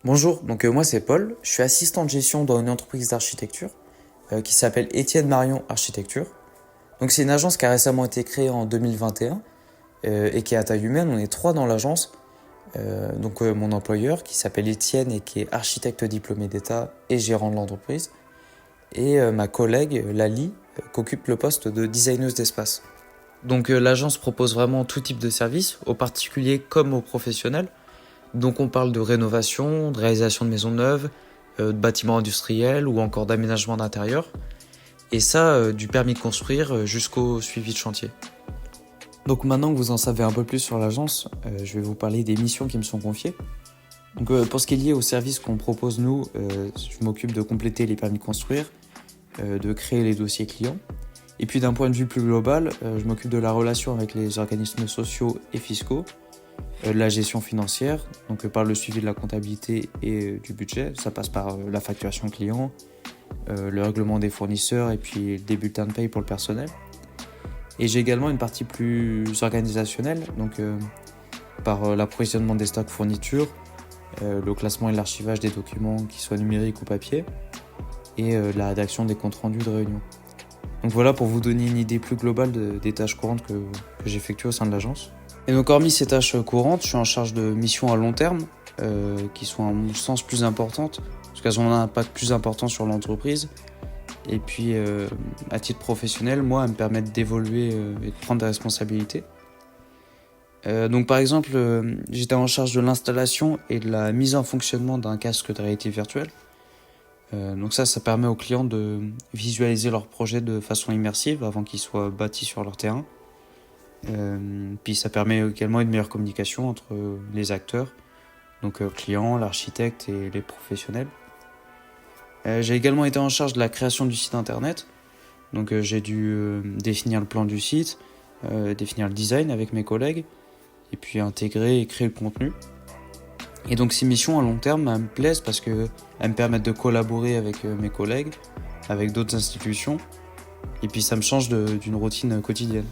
Bonjour, moi c'est Paul, je suis assistant de gestion dans une entreprise d'architecture qui s'appelle Étienne Marion Architecture. Donc c'est une agence qui a récemment été créée en 2021 et qui est à taille humaine, on est trois dans l'agence. Mon employeur qui s'appelle Étienne et qui est architecte diplômé d'État et gérant de l'entreprise. Et ma collègue Lali qui occupe le poste de designeuse d'espace. L'agence propose vraiment tout type de services, aux particuliers comme aux professionnels. Donc on parle de rénovation, de réalisation de maisons neuves, de bâtiments industriels ou encore d'aménagement d'intérieur. Et ça, du permis de construire jusqu'au suivi de chantier. Donc maintenant que vous en savez un peu plus sur l'agence, je vais vous parler des missions qui me sont confiées. Pour ce qui est lié aux services qu'on propose nous, je m'occupe de compléter les permis de construire, de créer les dossiers clients. Et puis d'un point de vue plus global, je m'occupe de la relation avec les organismes sociaux et fiscaux, de la gestion financière, par le suivi de la comptabilité et du budget. Ça passe par la facturation client, le règlement des fournisseurs et puis des bulletins de paye pour le personnel. Et j'ai également une partie plus organisationnelle, par l'approvisionnement des stocks fournitures, le classement et l'archivage des documents, qu'ils soient numériques ou papier, et la rédaction des comptes rendus de réunion. Donc voilà pour vous donner une idée plus globale des tâches courantes que j'effectue au sein de l'agence. Et donc hormis ces tâches courantes, je suis en charge de missions à long terme qui sont à mon sens plus importantes parce qu'elles ont un impact plus important sur l'entreprise. Et puis à titre professionnel, moi, elles me permettent d'évoluer et de prendre des responsabilités. Par exemple, j'étais en charge de l'installation et de la mise en fonctionnement d'un casque de réalité virtuelle. Ça permet aux clients de visualiser leur projet de façon immersive avant qu'ils soient bâtis sur leur terrain. Puis ça permet également une meilleure communication entre les acteurs, clients, l'architecte et les professionnels. J'ai également été en charge de la création du site internet. J'ai dû définir le plan du site, définir le design avec mes collègues, et puis intégrer et créer le contenu. Et donc ces missions à long terme, elles me plaisent parce qu'elles me permettent de collaborer avec mes collègues, avec d'autres institutions, et puis ça me change d'une routine quotidienne.